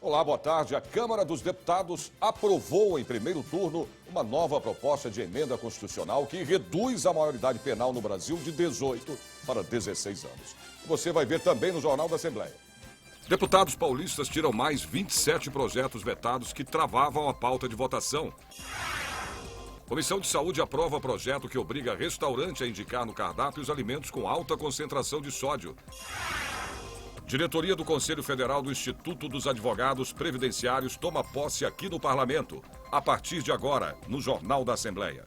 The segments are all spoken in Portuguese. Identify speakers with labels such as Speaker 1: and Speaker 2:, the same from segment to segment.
Speaker 1: Olá, boa tarde. A Câmara dos Deputados aprovou em primeiro turno uma nova proposta de emenda constitucional que reduz a maioridade penal no Brasil de 18 para 16 anos. Você vai ver também no Jornal da Assembleia. Deputados paulistas tiram mais 27 projetos vetados que travavam a pauta de votação. Comissão de Saúde aprova projeto que obriga restaurante a indicar no cardápio os alimentos com alta concentração de sódio. Diretoria do Conselho Federal do Instituto dos Advogados Previdenciários toma posse aqui no Parlamento, a partir de agora, no Jornal da Assembleia.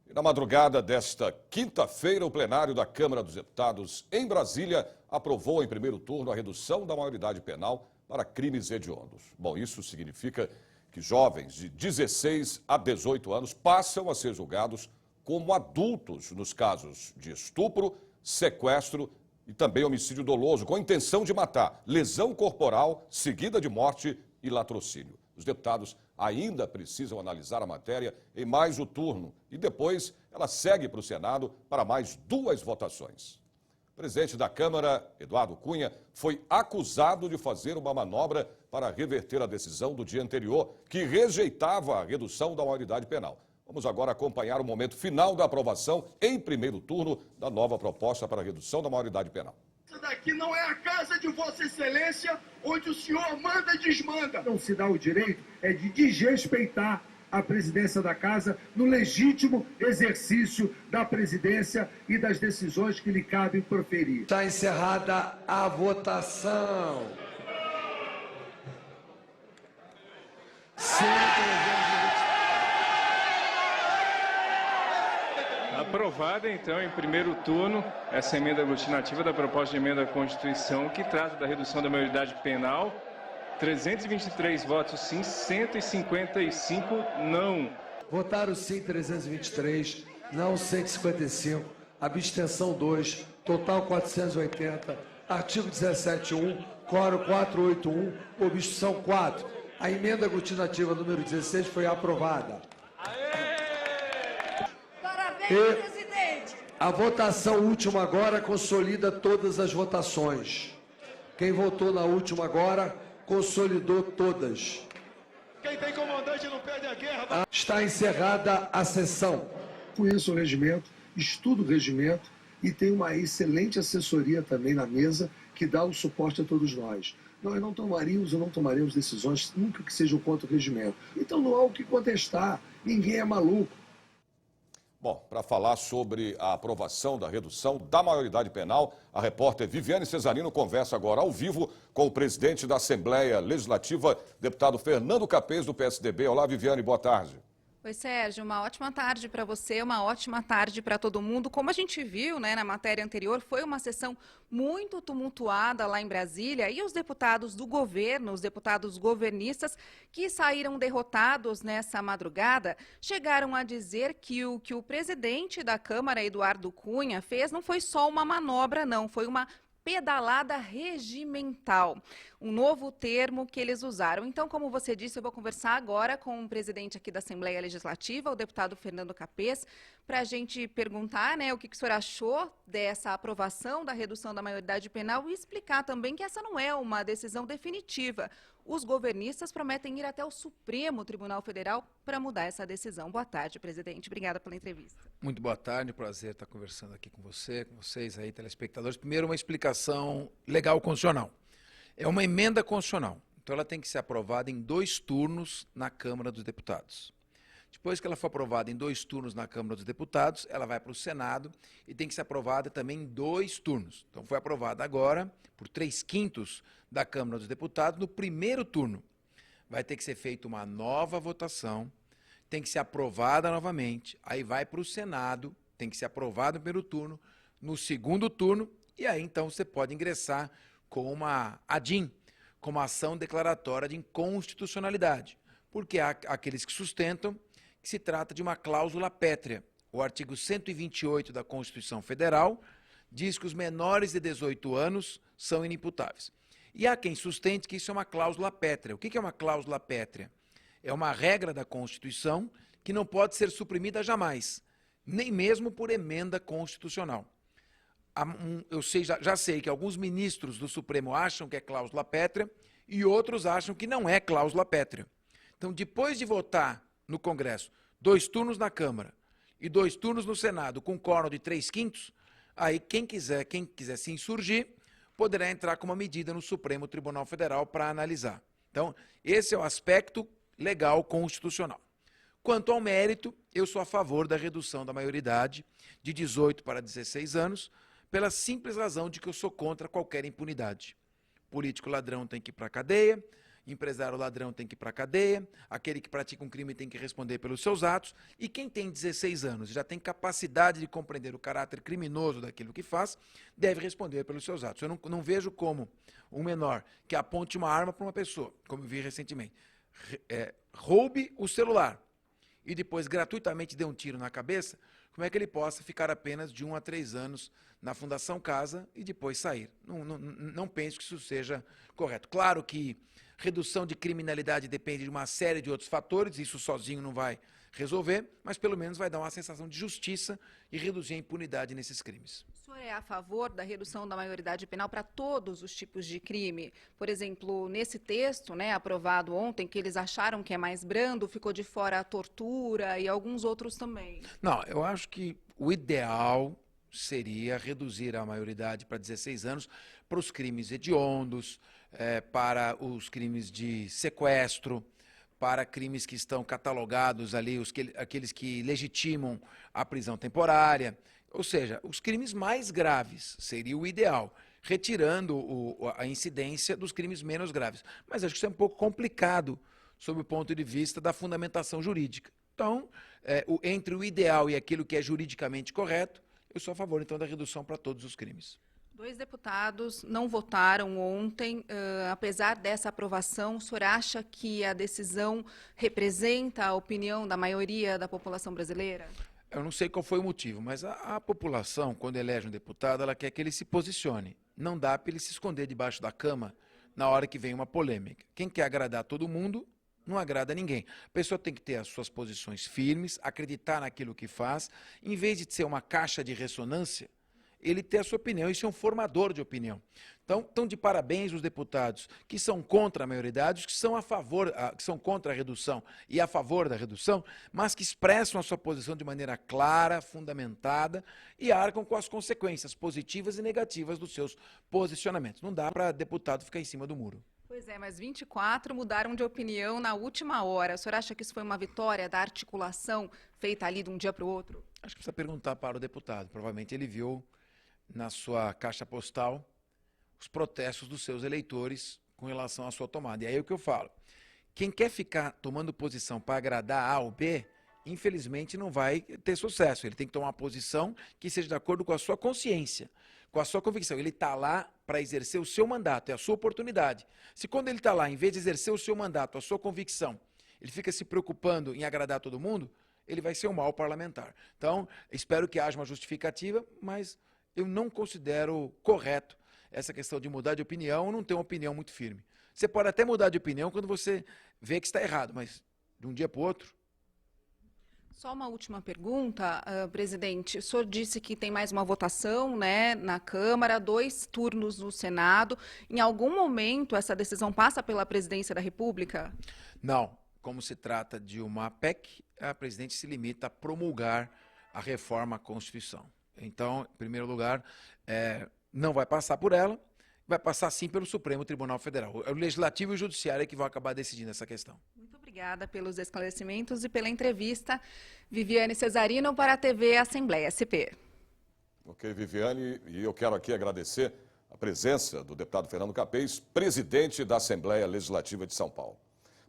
Speaker 1: E na madrugada desta quinta-feira, o plenário da Câmara dos Deputados, em Brasília, aprovou em primeiro turno a redução da maioridade penal para crimes hediondos. Bom, isso significa que jovens de 16 a 18 anos passam a ser julgados como adultos nos casos de estupro, sequestro e também homicídio doloso, com intenção de matar, lesão corporal seguida de morte e latrocínio. Os deputados ainda precisam analisar a matéria em mais um turno e depois ela segue para o Senado para mais 2 votações. O presidente da Câmara, Eduardo Cunha, foi acusado de fazer uma manobra para reverter a decisão do dia anterior, que rejeitava a redução da maioridade penal. Vamos agora acompanhar o momento final da aprovação, em primeiro turno, da nova proposta para a redução da maioridade penal.
Speaker 2: Essa daqui não é a casa de Vossa Excelência, onde o senhor manda e desmanda. Não se dá o direito de desrespeitar a presidência da casa no legítimo exercício da presidência e das decisões que lhe cabem proferir.
Speaker 3: Está encerrada a votação.
Speaker 4: Aprovada, então, em primeiro turno, essa emenda aglutinativa da proposta de emenda à Constituição, que trata da redução da maioridade penal. 323 votos sim, 155 não.
Speaker 3: Votaram sim 323, não 155, abstenção 2, total 480, artigo 17.1, quórum 481, obstrução 4. A emenda aglutinativa número 16 foi aprovada.
Speaker 5: Presidente.
Speaker 3: A votação última agora consolida todas as votações. Quem votou na última agora consolidou todas.
Speaker 2: Quem tem comandante não perde a guerra.
Speaker 3: Está encerrada a sessão.
Speaker 6: Conheço o regimento, estudo o regimento e tenho uma excelente assessoria também na mesa que dá o suporte a todos nós. Nós não tomaríamos ou não tomaremos decisões nunca que sejam contra o regimento. Então não há o que contestar, ninguém é maluco.
Speaker 1: Bom, para falar sobre a aprovação da redução da maioridade penal, a repórter Viviane Cesarino conversa agora ao vivo com o presidente da Assembleia Legislativa, deputado Fernando Capês, do PSDB. Olá, Viviane, boa tarde.
Speaker 5: Oi, Sérgio, uma ótima tarde para você, uma ótima tarde para todo mundo. Como a gente viu, né, na matéria anterior, foi uma sessão muito tumultuada lá em Brasília e os deputados do governo, os deputados governistas que saíram derrotados nessa madrugada, chegaram a dizer que o presidente da Câmara, Eduardo Cunha, fez não foi só uma manobra, não, foi uma pedalada regimental, um novo termo que eles usaram. Então, como você disse, eu vou conversar agora com o presidente aqui da Assembleia Legislativa, o deputado Fernando Capês, para a gente perguntar, né, o que o senhor achou dessa aprovação da redução da maioridade penal e explicar também que essa não é uma decisão definitiva. Os governistas prometem ir até o Supremo Tribunal Federal para mudar essa decisão. Boa tarde, presidente. Obrigada pela entrevista.
Speaker 7: Muito boa tarde, prazer estar conversando aqui com você, com vocês aí, telespectadores. Primeiro, uma explicação legal constitucional. É uma emenda constitucional, então ela tem que ser aprovada em 2 turnos na Câmara dos Deputados. Depois que ela for aprovada em 2 turnos na Câmara dos Deputados, ela vai para o Senado e tem que ser aprovada também em 2 turnos. Então foi aprovada agora por 3/5 da Câmara dos Deputados no primeiro turno. Vai ter que ser feita uma nova votação, tem que ser aprovada novamente, aí vai para o Senado, tem que ser aprovada no primeiro turno, no segundo turno, e aí então você pode ingressar com uma ADIM, com uma ação declaratória de inconstitucionalidade, porque há aqueles que sustentam que se trata de uma cláusula pétrea. O artigo 128 da Constituição Federal diz que os menores de 18 anos são inimputáveis. E há quem sustente que isso é uma cláusula pétrea. O que é uma cláusula pétrea? É uma regra da Constituição que não pode ser suprimida jamais, nem mesmo por emenda constitucional. eu já sei que alguns ministros do Supremo acham que é cláusula pétrea e outros acham que não é cláusula pétrea. Então, depois de votar no Congresso 2 turnos na Câmara e 2 turnos no Senado com quórum de 3/5, aí quem quiser se insurgir poderá entrar com uma medida no Supremo Tribunal Federal para analisar. Então, esse é o aspecto legal constitucional. Quanto ao mérito, eu sou a favor da redução da maioridade de 18 para 16 anos, pela simples razão de que eu sou contra qualquer impunidade. Político ladrão tem que ir para a cadeia, empresário ladrão tem que ir para a cadeia, aquele que pratica um crime tem que responder pelos seus atos, e quem tem 16 anos e já tem capacidade de compreender o caráter criminoso daquilo que faz, deve responder pelos seus atos. Eu não vejo como um menor que aponte uma arma para uma pessoa, como eu vi recentemente, roube o celular e depois gratuitamente dê um tiro na cabeça, como é que ele possa ficar apenas de 1 a 3 anos na Fundação Casa e depois sair. Não penso que isso seja correto. Claro que redução de criminalidade depende de uma série de outros fatores, isso sozinho não vai resolver, mas pelo menos vai dar uma sensação de justiça e reduzir a impunidade nesses crimes.
Speaker 5: O senhor é a favor da redução da maioridade penal para todos os tipos de crime? Por exemplo, nesse texto, né, aprovado ontem, que eles acharam que é mais brando, ficou de fora a tortura e alguns outros também.
Speaker 7: Não, eu acho que o ideal seria reduzir a maioridade para 16 anos para os crimes hediondos, para os crimes de sequestro, para crimes que estão catalogados ali, aqueles que legitimam a prisão temporária. Ou seja, os crimes mais graves seria o ideal, retirando a incidência dos crimes menos graves. Mas acho que isso é um pouco complicado sob o ponto de vista da fundamentação jurídica. Então, entre o ideal e aquilo que é juridicamente correto, eu sou a favor, então, da redução para todos os crimes.
Speaker 5: 2 deputados não votaram ontem. Apesar dessa aprovação, o senhor acha que a decisão representa a opinião da maioria da população brasileira?
Speaker 7: Eu não sei qual foi o motivo, mas a população, quando elege um deputado, ela quer que ele se posicione. Não dá para ele se esconder debaixo da cama na hora que vem uma polêmica. Quem quer agradar todo mundo, não agrada ninguém. A pessoa tem que ter as suas posições firmes, acreditar naquilo que faz, em vez de ser uma caixa de ressonância, ele ter a sua opinião, isso é um formador de opinião. Então, estão de parabéns os deputados que são contra a maioridade, que são que são contra a redução e a favor da redução, mas que expressam a sua posição de maneira clara, fundamentada e arcam com as consequências positivas e negativas dos seus posicionamentos. Não dá para deputado ficar em cima do muro.
Speaker 5: Pois é, mas 24 mudaram de opinião na última hora. O senhor acha que isso foi uma vitória da articulação feita ali de um dia para o outro?
Speaker 7: Acho que precisa perguntar para o deputado. Provavelmente ele viu na sua caixa postal os protestos dos seus eleitores com relação à sua tomada. E aí é o que eu falo. Quem quer ficar tomando posição para agradar A ou B, infelizmente não vai ter sucesso. Ele tem que tomar uma posição que seja de acordo com a sua consciência, com a sua convicção. Ele está lá para exercer o seu mandato, é a sua oportunidade. Se quando ele está lá, em vez de exercer o seu mandato, a sua convicção, ele fica se preocupando em agradar todo mundo, ele vai ser um mau parlamentar. Então, espero que haja uma justificativa, mas eu não considero correto essa questão de mudar de opinião ou não ter uma opinião muito firme. Você pode até mudar de opinião quando você vê que está errado, mas de um dia para o outro.
Speaker 5: Só uma última pergunta, presidente. O senhor disse que tem mais uma votação, né, na Câmara, 2 turnos no Senado. Em algum momento essa decisão passa pela presidência da República?
Speaker 7: Não. Como se trata de uma PEC, a presidente se limita a promulgar a reforma à Constituição. Então, em primeiro lugar, não vai passar por ela, vai passar sim pelo Supremo Tribunal Federal. É o Legislativo e o Judiciário que vão acabar decidindo essa questão.
Speaker 5: Muito obrigada pelos esclarecimentos e pela entrevista. Viviane Cesarino para a TV Assembleia SP.
Speaker 1: Ok, Viviane, e eu quero aqui agradecer a presença do deputado Fernando Capês, presidente da Assembleia Legislativa de São Paulo.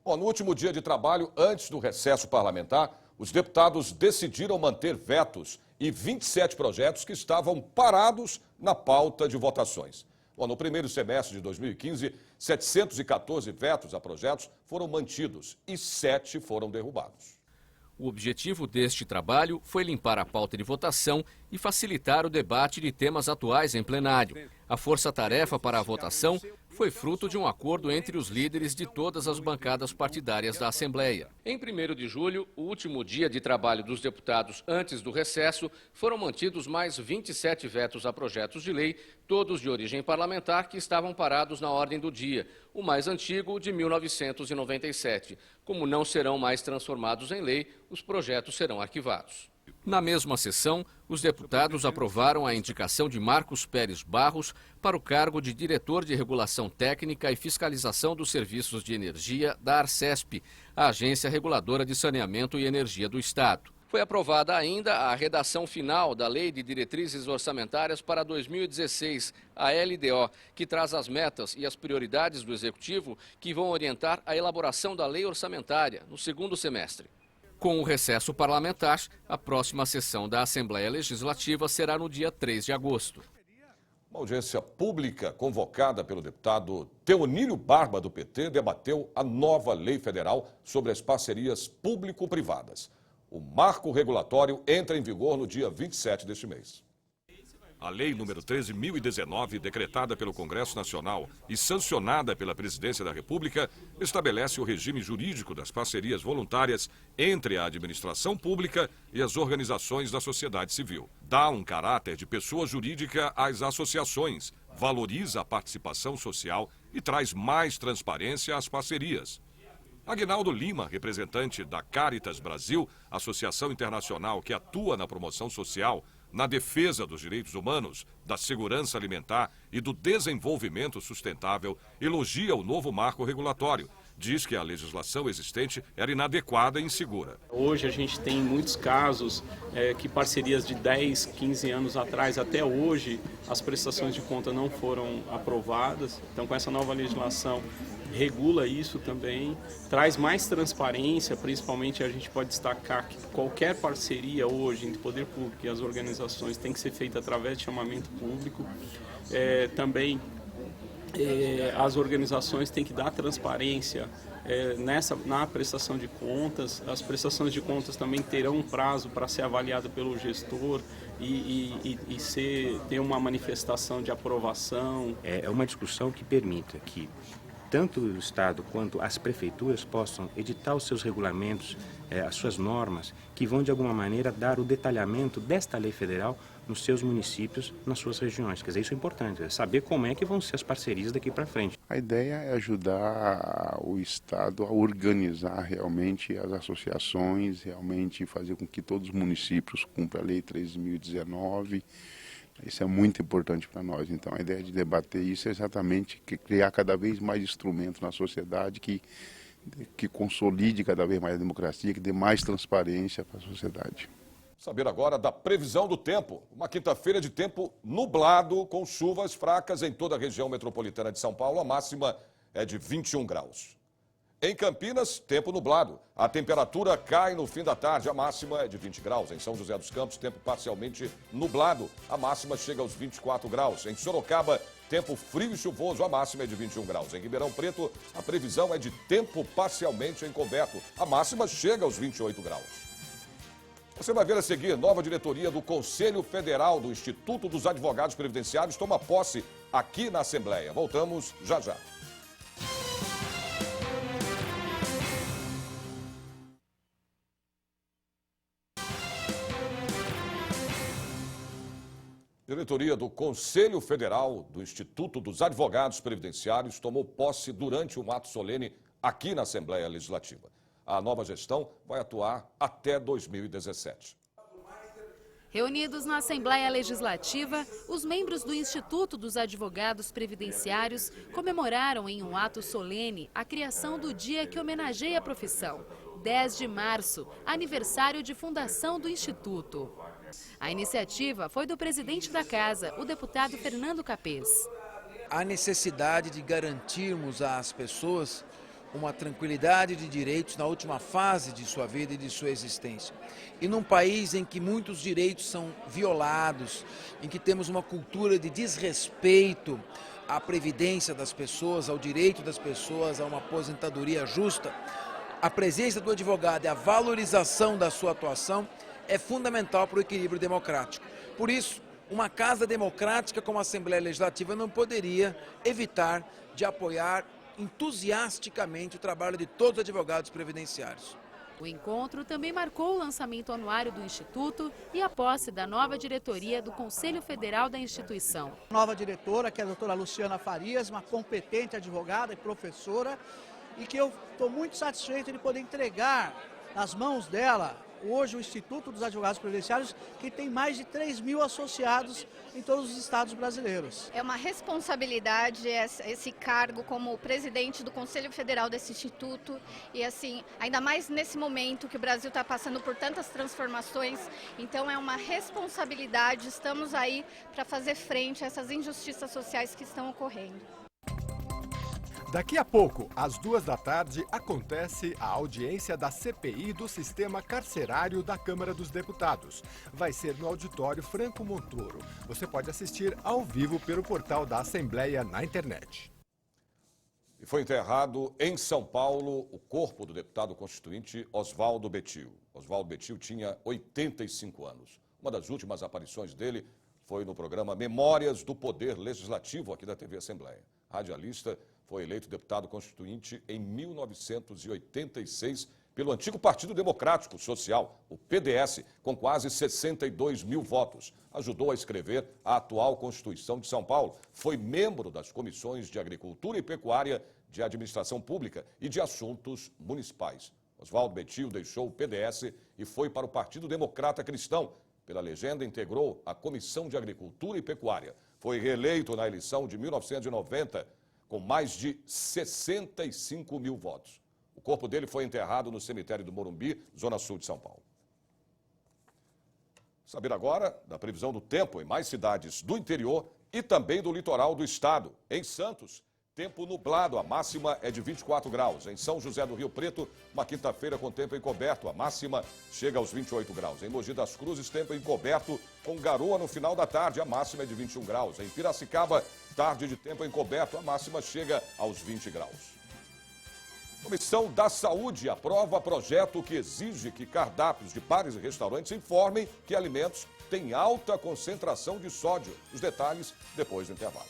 Speaker 1: Bom, no último dia de trabalho, antes do recesso parlamentar, os deputados decidiram manter vetos e 27 projetos que estavam parados na pauta de votações. Bom, no primeiro semestre de 2015, 714 vetos a projetos foram mantidos e 7 foram derrubados.
Speaker 8: O objetivo deste trabalho foi limpar a pauta de votação e facilitar o debate de temas atuais em plenário. A força-tarefa para a votação foi fruto de um acordo entre os líderes de todas as bancadas partidárias da Assembleia. Em 1º de julho, o último dia de trabalho dos deputados antes do recesso, foram mantidos mais 27 vetos a projetos de lei, todos de origem parlamentar, que estavam parados na ordem do dia, o mais antigo de 1997. Como não serão mais transformados em lei, os projetos serão arquivados. Na mesma sessão, os deputados aprovaram a indicação de Marcos Pérez Barros para o cargo de diretor de regulação técnica e fiscalização dos serviços de energia da Arcesp, a Agência Reguladora de Saneamento e Energia do Estado. Foi aprovada ainda a redação final da Lei de Diretrizes Orçamentárias para 2016, a LDO, que traz as metas e as prioridades do Executivo que vão orientar a elaboração da lei orçamentária no 2º semestre. Com o recesso parlamentar, a próxima sessão da Assembleia Legislativa será no dia 3 de agosto.
Speaker 1: Uma audiência pública convocada pelo deputado Teonílio Barba, do PT, debateu a nova lei federal sobre as parcerias público-privadas. O marco regulatório entra em vigor no dia 27 deste mês. A Lei número 13.019, decretada pelo Congresso Nacional e sancionada pela Presidência da República, estabelece o regime jurídico das parcerias voluntárias entre a administração pública e as organizações da sociedade civil. Dá um caráter de pessoa jurídica às associações, valoriza a participação social e traz mais transparência às parcerias. Aguinaldo Lima, representante da Caritas Brasil, associação internacional que atua na promoção social, na defesa dos direitos humanos, da segurança alimentar e do desenvolvimento sustentável, elogia o novo marco regulatório. Diz que a legislação existente era inadequada e insegura.
Speaker 9: Hoje a gente tem muitos casos que parcerias de 10, 15 anos atrás, até hoje, as prestações de conta não foram aprovadas. Então, com essa nova legislação, regula isso também, traz mais transparência, principalmente a gente pode destacar que qualquer parceria hoje entre o poder público e as organizações tem que ser feita através de chamamento público. As organizações têm que dar transparência na prestação de contas. As prestações de contas também terão um prazo para ser avaliada pelo gestor e ter uma manifestação de aprovação.
Speaker 10: É uma discussão que permita que tanto o Estado quanto as prefeituras possam editar os seus regulamentos, as suas normas, que vão de alguma maneira dar o detalhamento desta lei federal nos seus municípios, nas suas regiões. Quer dizer, isso é importante, é saber como é que vão ser as parcerias daqui para frente.
Speaker 11: A ideia é ajudar o Estado a organizar realmente as associações, realmente fazer com que todos os municípios cumpram a Lei 13.019. Isso é muito importante para nós. Então, a ideia de debater isso é exatamente criar cada vez mais instrumentos na sociedade que consolide cada vez mais a democracia, que dê mais transparência para a sociedade.
Speaker 1: Saber agora da previsão do tempo. Uma quinta-feira de tempo nublado, com chuvas fracas em toda a região metropolitana de São Paulo. A máxima é de 21 graus. Em Campinas, tempo nublado. A temperatura cai no fim da tarde, a máxima é de 20 graus. Em São José dos Campos, tempo parcialmente nublado. A máxima chega aos 24 graus. Em Sorocaba, tempo frio e chuvoso, a máxima é de 21 graus. Em Ribeirão Preto, a previsão é de tempo parcialmente encoberto. A máxima chega aos 28 graus. Você vai ver a seguir, nova diretoria do Conselho Federal do Instituto dos Advogados Previdenciários toma posse aqui na Assembleia. Voltamos já já. Diretoria do Conselho Federal do Instituto dos Advogados Previdenciários tomou posse durante um ato solene aqui na Assembleia Legislativa. A nova gestão vai atuar até 2017.
Speaker 12: Reunidos na Assembleia Legislativa, os membros do Instituto dos Advogados Previdenciários comemoraram em um ato solene a criação do dia que homenageia a profissão, 10 de março, aniversário de fundação do Instituto. A iniciativa foi do presidente da Casa, o deputado Fernando Capês.
Speaker 7: A necessidade de garantirmos às pessoas uma tranquilidade de direitos na última fase de sua vida e de sua existência. E num país em que muitos direitos são violados, em que temos uma cultura de desrespeito à previdência das pessoas, ao direito das pessoas a uma aposentadoria justa, a presença do advogado e a valorização da sua atuação é fundamental para o equilíbrio democrático. Por isso, uma casa democrática como a Assembleia Legislativa não poderia evitar de apoiar entusiasticamente o trabalho de todos os advogados previdenciários.
Speaker 12: O encontro também marcou o lançamento anuário do Instituto e a posse da nova diretoria do Conselho Federal da instituição.
Speaker 13: Nova diretora, que é a doutora Luciana Farias, uma competente advogada e professora, e que eu estou muito satisfeito de poder entregar nas mãos dela hoje o Instituto dos Advogados Previdenciários, que tem mais de 3.000 associados em todos os estados brasileiros.
Speaker 14: É uma responsabilidade esse cargo como presidente do Conselho Federal desse instituto e assim, ainda mais nesse momento que o Brasil está passando por tantas transformações, então é uma responsabilidade, estamos aí para fazer frente a essas injustiças sociais que estão ocorrendo.
Speaker 15: Daqui a pouco, às 14h, acontece a audiência da CPI do Sistema Carcerário da Câmara dos Deputados. Vai ser no auditório Franco Montoro. Você pode assistir ao vivo pelo portal da Assembleia na internet.
Speaker 1: E foi enterrado em São Paulo o corpo do deputado constituinte Oswaldo Betil. Oswaldo Betil tinha 85 anos. Uma das últimas aparições dele foi no programa Memórias do Poder Legislativo aqui da TV Assembleia. Radialista, foi eleito deputado constituinte em 1986 pelo antigo Partido Democrático Social, o PDS, com quase 62 mil votos. Ajudou a escrever a atual Constituição de São Paulo. Foi membro das comissões de Agricultura e Pecuária, de Administração Pública e de Assuntos Municipais. Oswaldo Betil deixou o PDS e foi para o Partido Democrata Cristão. Pela legenda, integrou a Comissão de Agricultura e Pecuária. Foi reeleito na eleição de 1990, com mais de 65 mil votos. O corpo dele foi enterrado no cemitério do Morumbi, zona sul de São Paulo. Saber agora da previsão do tempo em mais cidades do interior e também do litoral do estado. Em Santos, tempo nublado, a máxima é de 24 graus. Em São José do Rio Preto, uma quinta-feira com tempo encoberto, a máxima chega aos 28 graus. Em Mogi das Cruzes, tempo encoberto com garoa no final da tarde, a máxima é de 21 graus. Em Piracicaba, tarde de tempo encoberto, a máxima chega aos 20 graus. Comissão da Saúde aprova projeto que exige que cardápios de bares e restaurantes informem que alimentos têm alta concentração de sódio. Os detalhes depois do intervalo.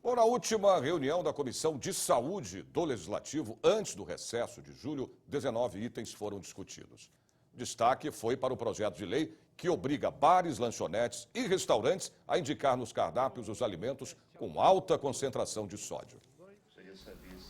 Speaker 1: Bom, na última reunião da Comissão de Saúde do Legislativo, antes do recesso de julho, 19 itens foram discutidos. Destaque foi para o projeto de lei que obriga bares, lanchonetes e restaurantes a indicar nos cardápios os alimentos com alta concentração de sódio.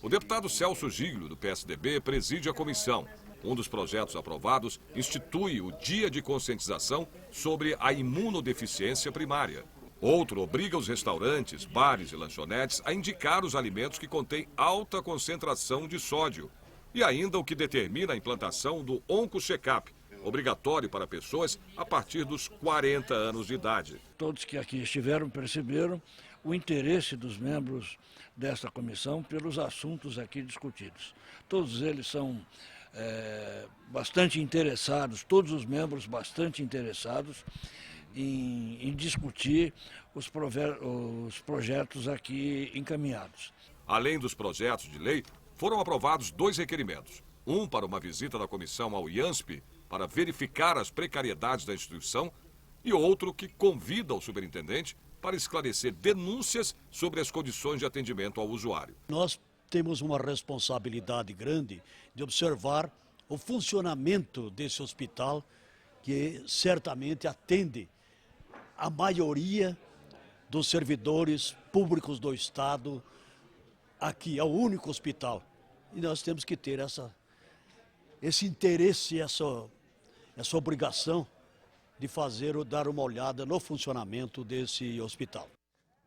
Speaker 1: O deputado Celso Giglio, do PSDB, preside a comissão. Um dos projetos aprovados institui o Dia de Conscientização sobre a Imunodeficiência Primária. Outro obriga os restaurantes, bares e lanchonetes a indicar os alimentos que contêm alta concentração de sódio. E ainda o que determina a implantação do OncoCheckup, obrigatório para pessoas a partir dos 40 anos de idade.
Speaker 16: Todos que aqui estiveram perceberam o interesse dos membros desta comissão pelos assuntos aqui discutidos. Todos eles são bastante interessados, todos os membros bastante interessados em discutir os projetos aqui encaminhados.
Speaker 1: Além dos projetos de lei, foram aprovados 2 requerimentos. Um para uma visita da comissão ao IANSP para verificar as precariedades da instituição e outro que convida o superintendente para esclarecer denúncias sobre as condições de atendimento ao usuário.
Speaker 17: Nós temos uma responsabilidade grande de observar o funcionamento desse hospital, que certamente atende a maioria dos servidores públicos do Estado. Aqui é o único hospital e nós temos que ter esse interesse, essa obrigação de dar uma olhada no funcionamento desse hospital.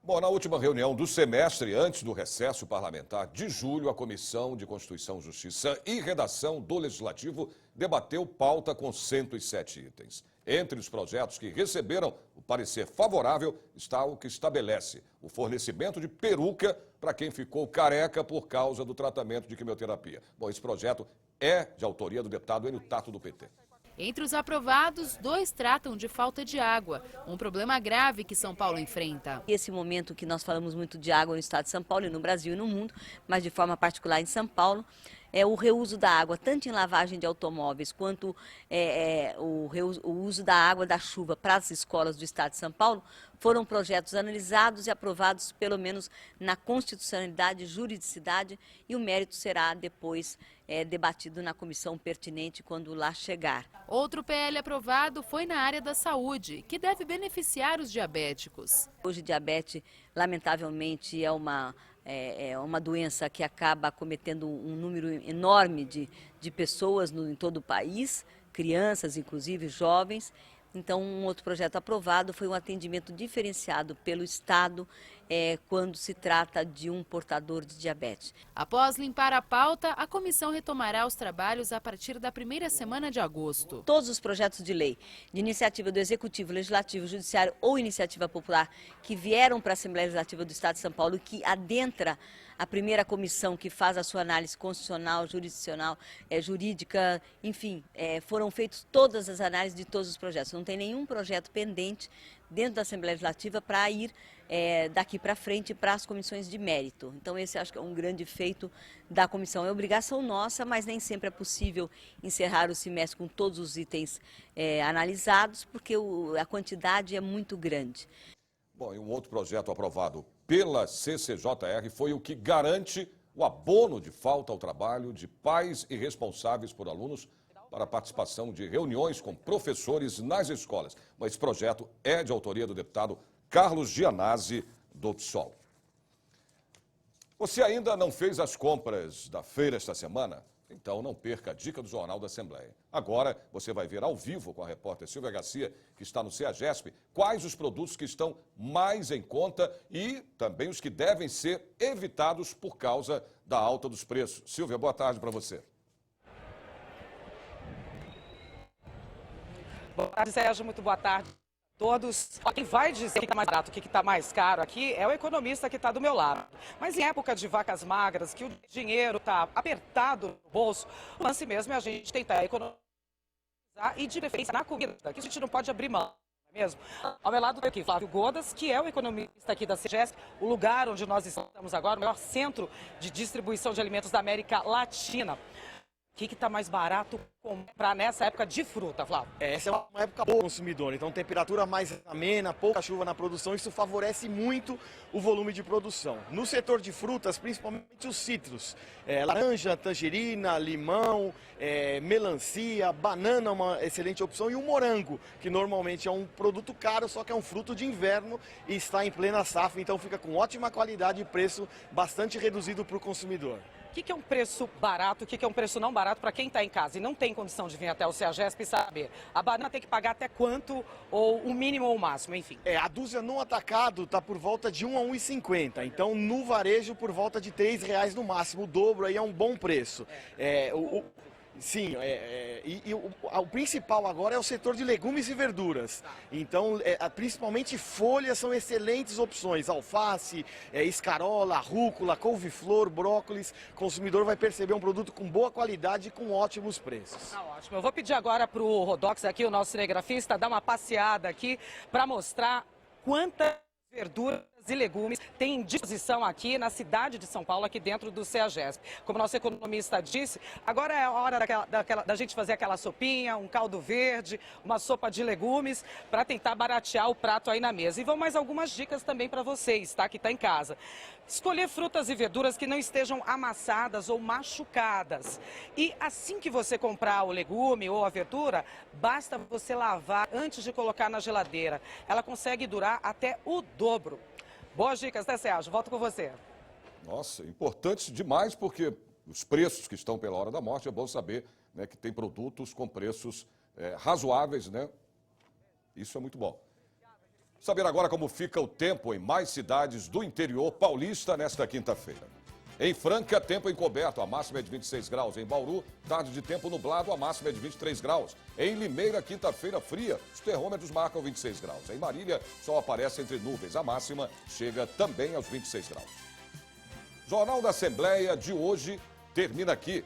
Speaker 1: Bom, na última reunião do semestre, antes do recesso parlamentar de julho, a Comissão de Constituição, Justiça e Redação do Legislativo debateu pauta com 107 itens. Entre os projetos que receberam o parecer favorável está o que estabelece o fornecimento de peruca para quem ficou careca por causa do tratamento de quimioterapia. Bom, esse projeto é de autoria do deputado Enio Tato, do PT.
Speaker 12: Entre os aprovados, 2 tratam de falta de água, um problema grave que São Paulo enfrenta.
Speaker 18: Esse momento que nós falamos muito de água no estado de São Paulo e no Brasil e no mundo, mas de forma particular em São Paulo, é o reuso da água, tanto em lavagem de automóveis quanto o uso da água da chuva para as escolas do estado de São Paulo, foram projetos analisados e aprovados, pelo menos na constitucionalidade, juridicidade, e o mérito será depois debatido na comissão pertinente quando lá chegar.
Speaker 12: Outro PL aprovado foi na área da saúde, que deve beneficiar os diabéticos.
Speaker 18: Hoje, diabetes, lamentavelmente, é uma doença que acaba acometendo um número enorme de pessoas em todo o país, crianças, inclusive jovens. Então, um outro projeto aprovado foi um atendimento diferenciado pelo Estado quando se trata de um portador de diabetes.
Speaker 12: Após limpar a pauta, a comissão retomará os trabalhos a partir da primeira semana de agosto.
Speaker 18: Todos os projetos de lei, de iniciativa do Executivo, Legislativo, Judiciário ou Iniciativa Popular, que vieram para a Assembleia Legislativa do Estado de São Paulo, que adentra a primeira comissão que faz a sua análise constitucional, jurisdicional, jurídica, enfim, foram feitas todas as análises de todos os projetos. Não tem nenhum projeto pendente dentro da Assembleia Legislativa para ir daqui para frente para as comissões de mérito. Então esse acho que é um grande feito da comissão. É obrigação nossa, mas nem sempre é possível encerrar o semestre com todos os itens analisados, porque a quantidade é muito grande.
Speaker 1: Bom, e um outro projeto aprovado pela CCJR foi o que garante o abono de falta ao trabalho de pais e responsáveis por alunos para a participação de reuniões com professores nas escolas. Mas esse projeto é de autoria do deputado Carlos Gianazzi, do PSOL. Você ainda não fez as compras da feira esta semana? Então não perca a dica do Jornal da Assembleia. Agora você vai ver ao vivo com a repórter Silvia Garcia, que está no CEAGESP, quais os produtos que estão mais em conta e também os que devem ser evitados por causa da alta dos preços. Silvia, boa tarde para você.
Speaker 19: Boa tarde, Sérgio. Muito boa tarde a todos. Quem vai dizer o que está mais barato, o que está mais caro aqui é o economista que está do meu lado. Mas em época de vacas magras, que o dinheiro está apertado no bolso, o lance mesmo é a gente tentar economizar e de preferência na comida, que a gente não pode abrir mão. Mesmo. Ao meu lado aqui, Flávio Godas, que é o economista aqui da CEAGESP, o lugar onde nós estamos agora, o maior centro de distribuição de alimentos da América Latina. O que está mais barato comprar nessa época de fruta, Flávio?
Speaker 20: Essa é uma época boa para o consumidor, então temperatura mais amena, pouca chuva na produção, isso favorece muito o volume de produção. No setor de frutas, principalmente os citros, laranja, tangerina, limão, melancia, banana é uma excelente opção e o morango, que normalmente é um produto caro, só que é um fruto de inverno e está em plena safra, então fica com ótima qualidade e preço bastante reduzido para o consumidor.
Speaker 19: O que é um preço barato, o que é um preço não barato para quem está em casa e não tem condição de vir até o CEAGESP e saber? A banana tem que pagar até quanto, ou o mínimo ou o máximo, enfim?
Speaker 20: A dúzia no atacado está por volta de 1 a 1,50, então no varejo por volta de R$3 no máximo, o dobro aí é um bom preço. Sim, o principal agora é o setor de legumes e verduras. Então, principalmente folhas são excelentes opções. Alface, escarola, rúcula, couve-flor, brócolis. O consumidor vai perceber um produto com boa qualidade e com ótimos preços.
Speaker 19: Tá ótimo. Eu vou pedir agora para o Rodox, aqui, o nosso cinegrafista, dar uma passeada aqui para mostrar quantas verduras e legumes tem em disposição aqui na cidade de São Paulo, aqui dentro do CEAGESP. Como nosso economista disse, agora é a hora da gente fazer aquela sopinha, um caldo verde, uma sopa de legumes, para tentar baratear o prato aí na mesa. E vão mais algumas dicas também para vocês, tá? Que está em casa. Escolher frutas e verduras que não estejam amassadas ou machucadas. E assim que você comprar o legume ou a verdura, basta você lavar antes de colocar na geladeira. Ela consegue durar até o dobro. Boas dicas, né, Sérgio? Volto com você.
Speaker 1: Nossa, importante demais, porque os preços que estão pela hora da morte, é bom saber, né, que tem produtos com preços razoáveis, né? Isso é muito bom. Saber agora como fica o tempo em mais cidades do interior paulista nesta quinta-feira. Em Franca, tempo encoberto, a máxima é de 26 graus. Em Bauru, tarde de tempo nublado, a máxima é de 23 graus. Em Limeira, quinta-feira fria, os termômetros marcam 26 graus. Em Marília, sol aparece entre nuvens, a máxima chega também aos 26 graus. Jornal da Assembleia de hoje termina aqui.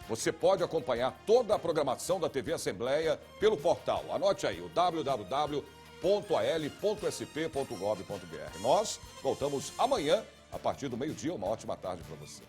Speaker 1: Você pode acompanhar toda a programação da TV Assembleia pelo portal. Anote aí, o www.al.sp.gov.br. Nós voltamos amanhã, a partir do meio-dia. Uma ótima tarde para você.